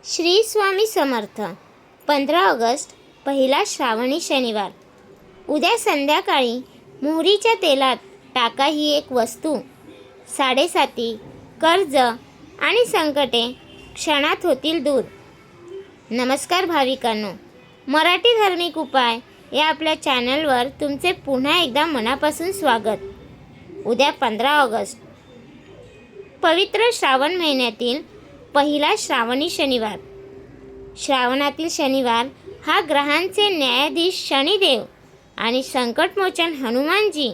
Shri Swami Samarth. 15 August पहिला श्रावणी शनिवार. उद्या संध्याकाळी मोहरीच्या तेलात टाका ही एक वस्तू. 7:30 कर्ज आणि संकटे क्षणात होतील दूर. नमस्कार भाविकांनो, मराठी धार्मिक उपाय या आपल्या चॅनलवर तुमचे पुन्हा एकदा मनापासून स्वागत. उद्या 15 ऑगस्ट पवित्र श्रावण महिन्यातील पहिला श्रावणी शनिवार. श्रावणातील शनिवार हा ग्रहांचे न्यायाधीश शनिदेव आणि संकटमोचन हनुमानजी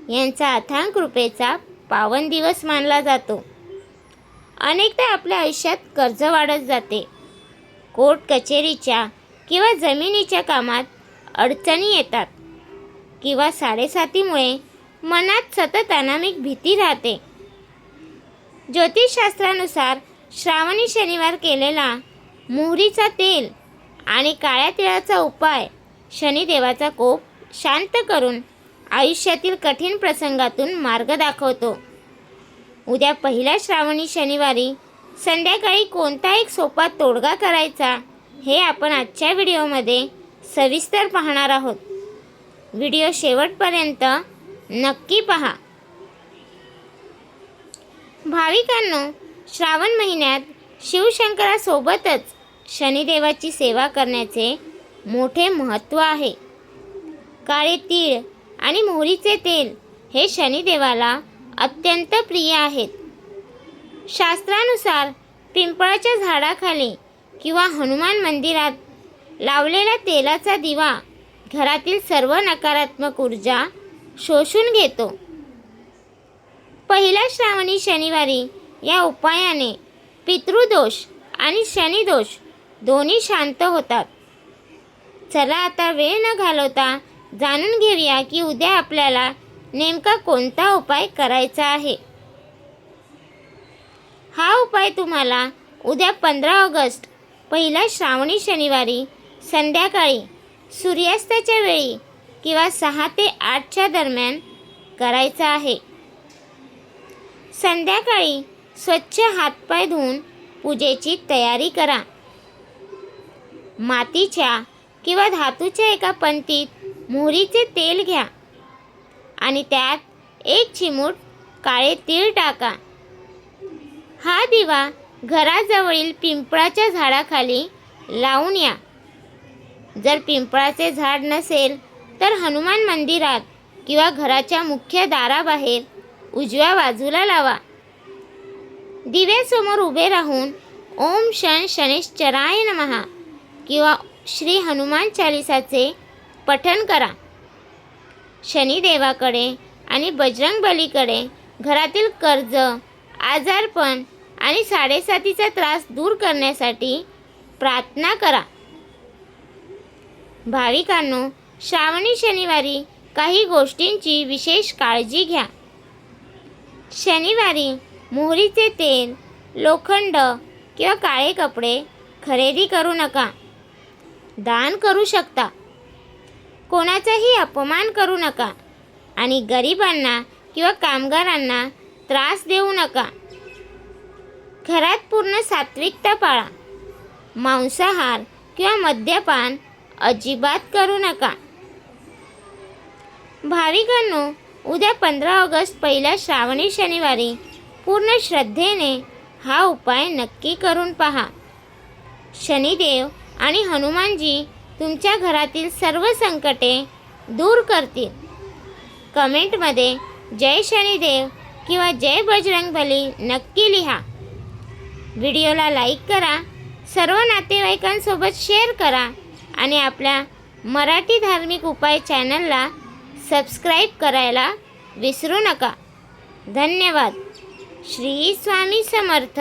यांचा अथांग कृपेचा पावन दिवस मानला जातो. अनेकदा आपल्या आयुष्यात कर्ज वाढत जाते. कोर्ट कचेरीच्या किंवा जमिनीच्या कामात अडचणी येतात किंवा 7:30मुळे मनात सतत अनामिक भीती राहते. ज्योतिषशास्त्रानुसार श्रावणी शनिवार केलेला मोहरीचा तेल आणि काळ्या तिळाचा उपाय शनिदेवाचा कोप शांत करून आयुष्यातील कठीण प्रसंगातून मार्ग दाखवतो. उद्या पहिल्या श्रावणी शनिवारी संध्याकाळी कोणता एक सोपा तोडगा करायचा हे आपण आजच्या व्हिडिओमध्ये सविस्तर पाहणार आहोत. व्हिडिओ शेवटपर्यंत नक्की पहा. भाविकांनो, श्रावण महिन्यात शिवशंकरासोबतच शनिदेवाची सेवा करण्याचे मोठे महत्त्व आहे. काळे तीळ आणि मोहरीचे तेल हे शनिदेवाला अत्यंत प्रिय आहेत. शास्त्रानुसार पिंपळाच्या झाडाखाली किंवा हनुमान मंदिरात लावलेला तेलाचा दिवा घरातील सर्व नकारात्मक ऊर्जा शोषून घेतो. पहिल्या श्रावणी शनिवारी या उपायाने पितृदोष आणि शनिदोष दोन्ही शांत होतात. चला आता वेळ न घालवता जाणून घेऊया की उद्या आपल्याला नेमका कोणता उपाय करायचा आहे. हा उपाय तुम्हाला उद्या 15 ऑगस्ट पहिला श्रावणी शनिवारी संध्याकाळी सूर्यास्ताच्या वेळी किंवा 6 ते 8च्या दरम्यान करायचा आहे. संध्याकाळी स्वच्छ हातपाय धुवून पूजेची तयारी करा. मातीच्या किंवा धातूच्या एका पंतीत मोहरीचे तेल घ्या आणि त्यात 1 चिमूट काळे तीळ टाका. हा दिवा घराजवळील पिंपळाच्या झाडाखाली लावून या. जर पिंपळाचे झाड नसेल तर हनुमान मंदिरात किंवा घराच्या मुख्य दाराबाहेर उजव्या बाजूला लावा. दिव्यासमोर उभे राहून ओम शन शनिश्चराय नमः किंवा श्री हनुमान चालीसाचे पठण करा. शनिदेवाकडे आणि बजरंगबलीकडे घरातील कर्ज, आजारपण आणि 7:30चा त्रास दूर करण्यासाठी प्रार्थना करा. भाविकांनो, श्रावणी शनिवारी काही गोष्टींची विशेष काळजी घ्या. शनिवारी मोहरीचे तेल, लोखंड किंवा काळे कपडे खरेदी करू नका. दान करू शकता. कोणाचाही अपमान करू नका आणि गरिबांना किंवा कामगारांना त्रास देऊ नका. घरात पूर्ण सात्विकता पाळा. मांसाहार किंवा मद्यपान अजिबात करू नका. भाविकांनो, उद्या 15 ऑगस्ट पहिल्या श्रावणी शनिवारी पूर्ण श्रद्धेने हा उपाय नक्की करून पहा. शनिदेव आणि हनुमानजी तुमच्या घरातील सर्व संकटे दूर करतील. कमेंटमध्ये जय शनिदेव किंवा जय बजरंगबली नक्की लिहा. व्हिडिओला लाईक करा, सर्व नातेवाईकांसोबत शेअर करा आणि आपल्या मराठी धार्मिक उपाय चॅनलला सबस्क्राईब करायला विसरू नका. धन्यवाद. श्री स्वामी समर्थ.